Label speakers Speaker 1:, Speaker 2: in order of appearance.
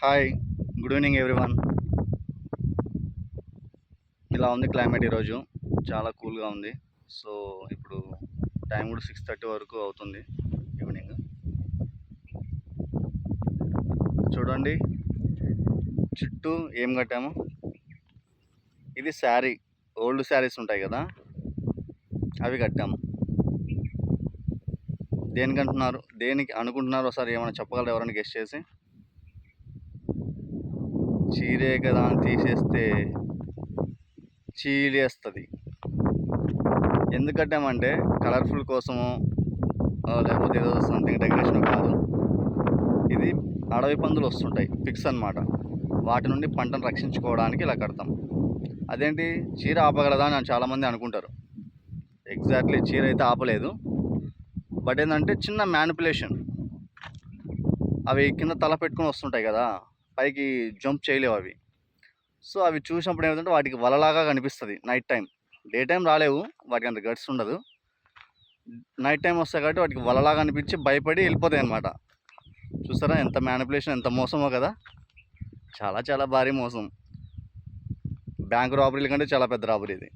Speaker 1: Hi, good evening everyone. ఇలా ఉంది climate ఈరోజు, చాలా కూల్గా ఉంది. సో ఇప్పుడు టైం కూడా 6:30 వరకు అవుతుంది ఈవినింగ్. చూడండి చుట్టూ ఏం కట్టాము. ఇది శారీ, ఓల్డ్ శారీస్ ఉంటాయి కదా, అవి కట్టాము. దేనికి అనుకుంటున్నారు ఒకసారి ఏమైనా చెప్పగలరు ఎవరైనా గెస్ట్ చేసి? చీరే కదా అని తీసేస్తే చీలేస్తుంది. ఎందుకు కట్టామంటే కలర్ఫుల్ కోసము లేకపోతే ఏదో సంథింగ్ డెకరేషన్ కాదు. ఇది అడవి పందులు వస్తుంటాయి, పిక్స్ అన్నమాట. వాటి నుండి పంటను రక్షించుకోవడానికి ఇలా కడతాం. అదేంటి చీర ఆపగలదా అని చాలామంది అనుకుంటారు. ఎగ్జాక్ట్లీ చీర అయితే ఆపలేదు, బట్ ఏంటంటే చిన్న మ్యానిపులేషన్. అవి కింద తల పెట్టుకొని వస్తుంటాయి కదా, పైకి జంప్ చేయలేవు అవి. సో అవి చూసినప్పుడు ఏమిటంటే వాటికి వలలాగా కనిపిస్తుంది నైట్ టైం. డే టైం రాలేవు, వాటికి అంత గట్స్ ఉండదు. నైట్ టైం వస్తాయి కాబట్టి వాటికి వలలాగా అనిపించి భయపడి వెళ్ళిపోతాయి అన్నమాట. చూసారా ఎంత మ్యానిపులేషన్, ఎంత మోసమో కదా. చాలా చాలా భారీ మోసం. బ్యాంక్ రాబరీల కంటే చాలా పెద్ద రాబరీ ఇది.